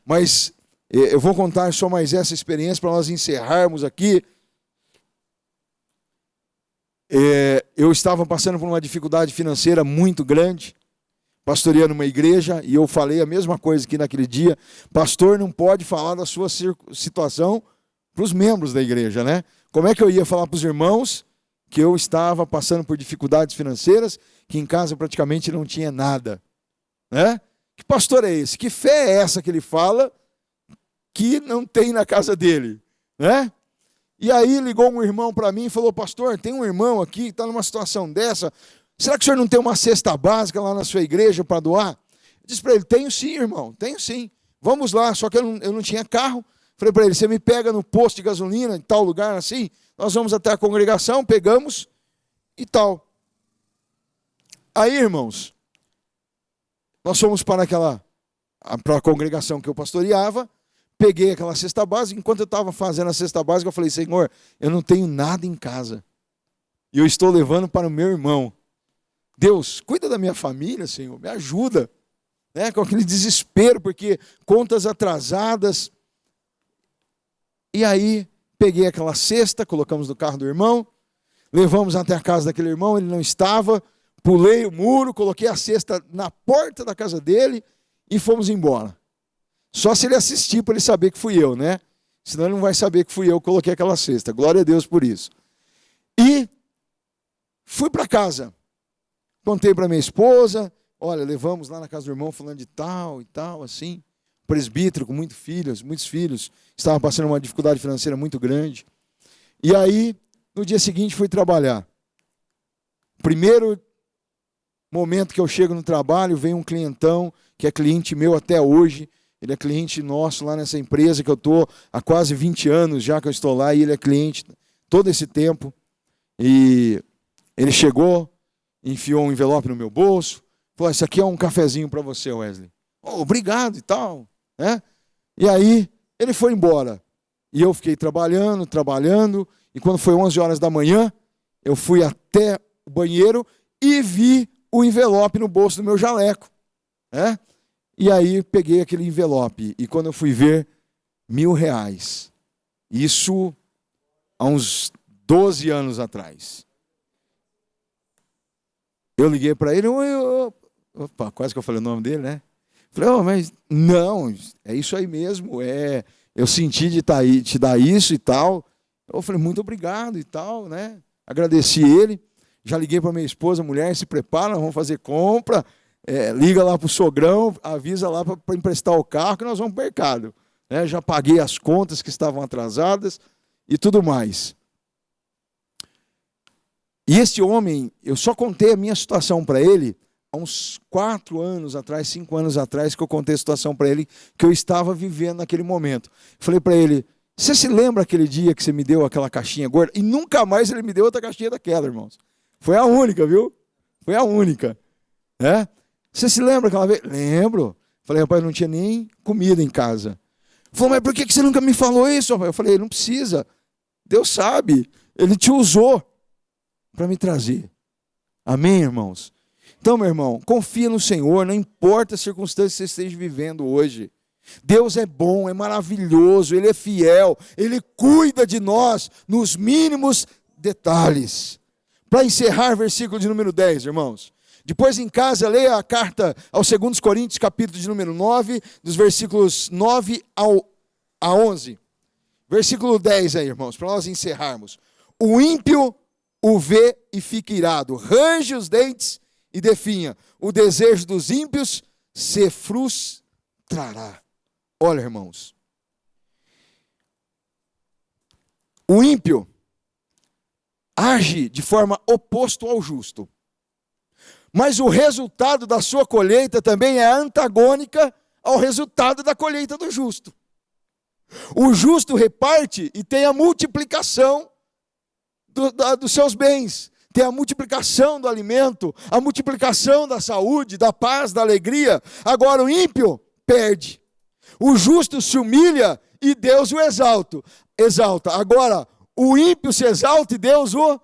Mas eu vou contar só mais essa experiência para nós encerrarmos aqui. Eu estava passando por uma dificuldade financeira muito grande, pastoreando uma igreja, e eu falei a mesma coisa aqui naquele dia: pastor não pode falar da sua situação para os membros da igreja, né? Como é que eu ia falar para os irmãos que eu estava passando por dificuldades financeiras, que em casa praticamente não tinha nada, né? Que pastor é esse? Que fé é essa que ele fala que não tem na casa dele, né? E aí ligou um irmão para mim e falou: pastor, tem um irmão aqui que está numa situação dessa, será que o senhor não tem uma cesta básica lá na sua igreja para doar? Eu disse para ele: tenho sim, irmão, tenho sim, vamos lá. Só que eu não tinha carro. Falei para ele: você me pega no posto de gasolina, em tal lugar assim, nós vamos até a congregação, pegamos e tal. Aí, irmãos, nós fomos para a congregação que eu pastoreava, peguei aquela cesta básica. Enquanto eu estava fazendo a cesta básica, eu falei: Senhor, eu não tenho nada em casa, e eu estou levando para o meu irmão. Deus, cuida da minha família, Senhor, me ajuda. Com aquele desespero, porque contas atrasadas. E aí, peguei aquela cesta, colocamos no carro do irmão, levamos até a casa daquele irmão, ele não estava, pulei o muro, coloquei a cesta na porta da casa dele e fomos embora. Só se ele assistir para ele saber que fui eu, né? Senão ele não vai saber que fui eu que coloquei aquela cesta. Glória a Deus por isso. E fui para casa. Contei para minha esposa: olha, levamos lá na casa do irmão fulano de tal e tal, assim. Presbítero com muitos filhos, estava passando uma dificuldade financeira muito grande. E aí No dia seguinte fui trabalhar. Primeiro momento que eu chego no trabalho, vem um clientão, que é cliente meu até hoje. Ele é cliente nosso lá nessa empresa que eu estou há quase 20 anos já que eu estou lá, e ele é cliente todo esse tempo. E ele chegou, enfiou um envelope no meu bolso, falou: isso aqui é um cafezinho para você, Wesley. Oh, obrigado e tal, né? E aí ele foi embora. E eu fiquei trabalhando, e quando foi 11 horas da manhã, eu fui até o banheiro e vi o envelope no bolso do meu jaleco, né? E aí peguei aquele envelope, e quando eu fui ver, R$1.000. Isso há uns 12 anos atrás. Eu liguei para ele, opa, quase que eu falei o nome dele, né? Falei: oh, mas não, é isso aí mesmo, eu senti de te dar isso e tal. Eu falei: muito obrigado e tal, né? Agradeci ele, já liguei para minha esposa: mulher, se prepara, nós vamos fazer compra, liga lá para o sogrão, avisa lá para emprestar o carro que nós vamos para o mercado. Né? Já paguei as contas que estavam atrasadas e tudo mais. E este homem, eu só contei a minha situação para ele há uns 4 anos atrás, 5 anos atrás, que eu contei a situação para ele que eu estava vivendo naquele momento. Falei para ele: você se lembra aquele dia que você me deu aquela caixinha gorda? E nunca mais ele me deu outra caixinha daquela, irmãos. Foi a única, viu? Foi a única. Né? Você se lembra aquela vez? Lembro. Falei: rapaz, não tinha nem comida em casa. Falou: mas por que você nunca me falou isso? Eu falei: não precisa. Deus sabe. Ele te usou para me trazer. Amém, irmãos? Então, meu irmão, confia no Senhor, não importa as circunstâncias que você esteja vivendo hoje. Deus é bom, é maravilhoso, Ele é fiel, Ele cuida de nós nos mínimos detalhes. Para encerrar, versículo de número 10, irmãos. Depois em casa, leia a carta aos 2 Coríntios, capítulo de número 9, dos versículos 9 a 11. Versículo 10 aí, irmãos, para nós encerrarmos. O ímpio o vê e fica irado, range os dentes e definha. O desejo dos ímpios se frustrará. Olha, irmãos. O ímpio age de forma oposta ao justo. Mas o resultado da sua colheita também é antagônica ao resultado da colheita do justo. O justo reparte e tem a multiplicação dos seus bens. Tem a multiplicação do alimento, a multiplicação da saúde, da paz, da alegria. Agora o ímpio perde. O justo se humilha e Deus o exalta. Agora o ímpio se exalta e Deus o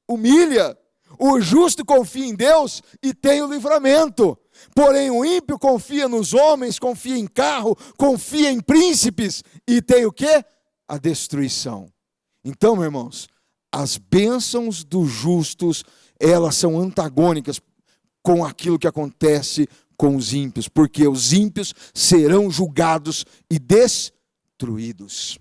humilha. O justo confia em Deus e tem o livramento. Porém o ímpio confia nos homens, confia em carro, confia em príncipes e tem o quê? A destruição. Então, meus irmãos, as bênçãos dos justos, elas são antagônicas com aquilo que acontece com os ímpios, porque os ímpios serão julgados e destruídos.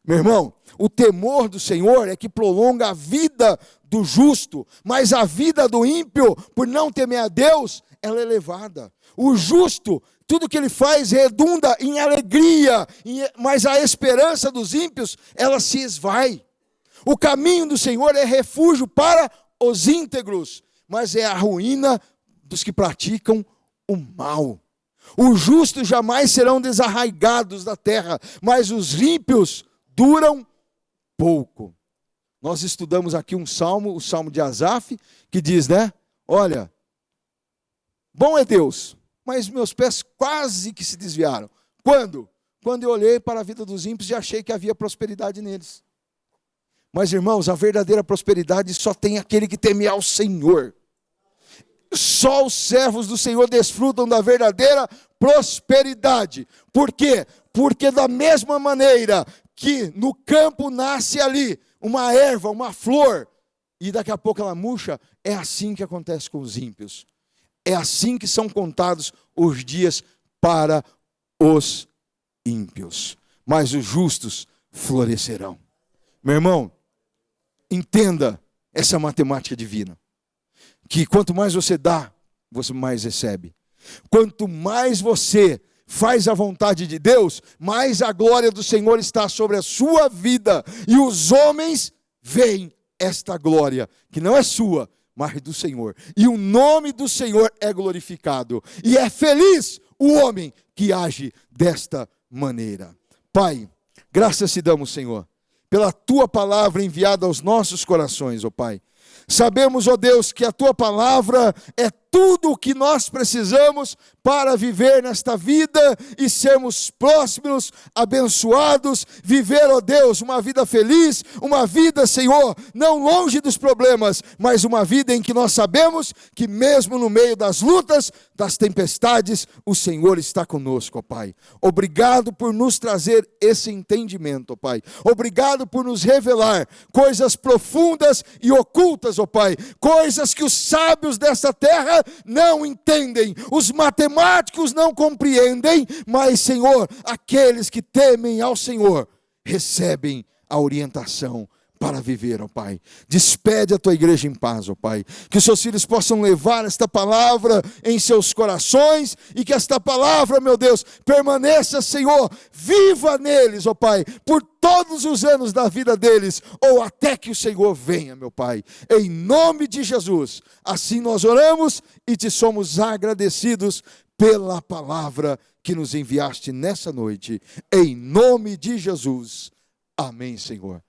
Meu irmão, o temor do Senhor é que prolonga a vida do justo, mas a vida do ímpio, por não temer a Deus, ela é elevada. O justo, tudo que ele faz redunda em alegria, mas a esperança dos ímpios, ela se esvai. O caminho do Senhor é refúgio para os íntegros, mas é a ruína dos que praticam o mal. Os justos jamais serão desarraigados da terra, mas os ímpios duram pouco. Nós estudamos aqui um salmo, o salmo de Asaf, que diz, né? Olha, bom é Deus, mas meus pés quase que se desviaram. Quando? Quando eu olhei para a vida dos ímpios e achei que havia prosperidade neles. Mas, irmãos, a verdadeira prosperidade só tem aquele que teme ao Senhor. Só os servos do Senhor desfrutam da verdadeira prosperidade. Por quê? Porque da mesma maneira que no campo nasce ali uma erva, uma flor, e daqui a pouco ela murcha, é assim que acontece com os ímpios. É assim que são contados os dias para os ímpios. Mas os justos florescerão. Meu irmão, entenda essa matemática divina. Que quanto mais você dá, você mais recebe. Quanto mais você faz a vontade de Deus, mais a glória do Senhor está sobre a sua vida. E os homens veem esta glória, que não é sua, mas do Senhor. E o nome do Senhor é glorificado. E é feliz o homem que age desta maneira. Pai, graças te damos, Senhor, pela tua palavra enviada aos nossos corações, ó Pai. Sabemos, ó Deus, que a tua palavra é tudo o que nós precisamos para viver nesta vida e sermos prósperos, abençoados, viver, ó Deus, uma vida feliz, uma vida, Senhor, não longe dos problemas, mas uma vida em que nós sabemos que mesmo no meio das lutas, das tempestades, o Senhor está conosco, ó Pai. Obrigado por nos trazer esse entendimento, ó Pai. Obrigado por nos revelar coisas profundas e ocultas, ó Pai. Coisas que os sábios dessa terra não entendem, os matemáticos não compreendem, mas, Senhor, aqueles que temem ao Senhor recebem a orientação para viver, ó Pai. Despede a tua igreja em paz, ó Pai. Que os seus filhos possam levar esta palavra em seus corações e que esta palavra, meu Deus, permaneça, Senhor, viva neles, ó Pai, por todos os anos da vida deles, ou até que o Senhor venha, meu Pai. Em nome de Jesus, assim nós oramos e te somos agradecidos pela palavra que nos enviaste nessa noite. Em nome de Jesus. Amém, Senhor.